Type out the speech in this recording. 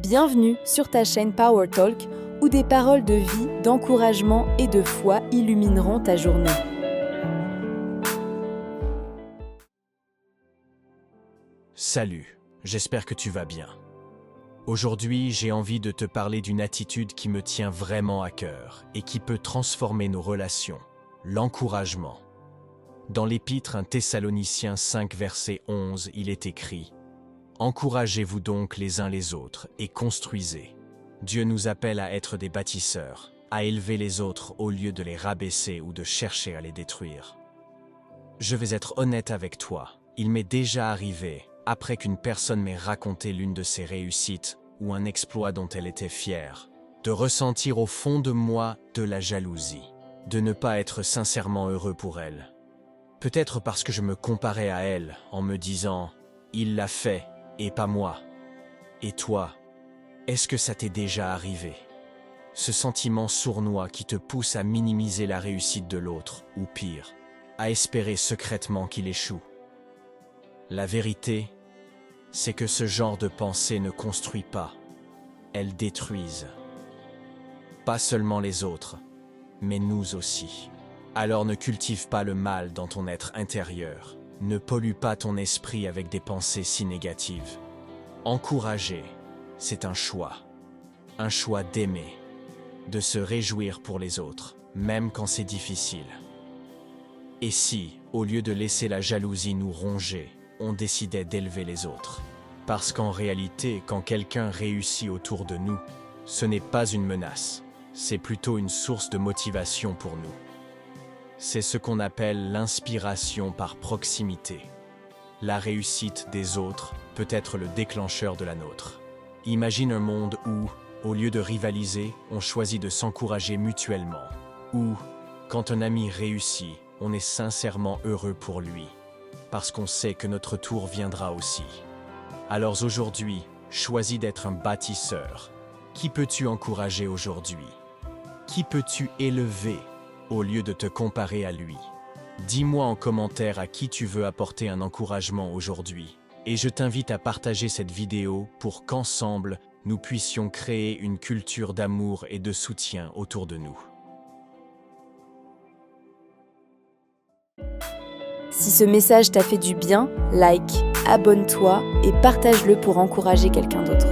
Bienvenue sur ta chaîne Power Talk, où des paroles de vie, d'encouragement et de foi illumineront ta journée. Salut, j'espère que tu vas bien. Aujourd'hui, j'ai envie de te parler d'une attitude qui me tient vraiment à cœur et qui peut transformer nos relations, l'encouragement. Dans l'Épître 1 Thessaloniciens 5 verset 11, il est écrit « Encouragez-vous donc les uns les autres et construisez ». Dieu nous appelle à être des bâtisseurs, à élever les autres au lieu de les rabaisser ou de chercher à les détruire. Je vais être honnête avec toi, il m'est déjà arrivé, après qu'une personne m'ait raconté l'une de ses réussites ou un exploit dont elle était fière, de ressentir au fond de moi de la jalousie, de ne pas être sincèrement heureux pour elle. Peut-être parce que je me comparais à elle en me disant « il l'a fait et pas moi ». Et toi, est-ce que ça t'est déjà arrivé? Ce sentiment sournois qui te pousse à minimiser la réussite de l'autre, ou pire, à espérer secrètement qu'il échoue. La vérité, c'est que ce genre de pensée ne construit pas, elles détruisent. Pas seulement les autres, mais nous aussi. Alors ne cultive pas le mal dans ton être intérieur, ne pollue pas ton esprit avec des pensées si négatives. Encourager, c'est un choix d'aimer, de se réjouir pour les autres, même quand c'est difficile. Et si, au lieu de laisser la jalousie nous ronger, on décidait d'élever les autres? Parce qu'en réalité, quand quelqu'un réussit autour de nous, ce n'est pas une menace, c'est plutôt une source de motivation pour nous. C'est ce qu'on appelle l'inspiration par proximité. La réussite des autres peut être le déclencheur de la nôtre. Imagine un monde où, au lieu de rivaliser, on choisit de s'encourager mutuellement. Où, quand un ami réussit, on est sincèrement heureux pour lui, parce qu'on sait que notre tour viendra aussi. Alors aujourd'hui, choisis d'être un bâtisseur. Qui peux-tu encourager aujourd'hui? Qui peux-tu élever au lieu de te comparer à lui? Dis-moi en commentaire à qui tu veux apporter un encouragement aujourd'hui. Et je t'invite à partager cette vidéo pour qu'ensemble, nous puissions créer une culture d'amour et de soutien autour de nous. Si ce message t'a fait du bien, like, abonne-toi et partage-le pour encourager quelqu'un d'autre.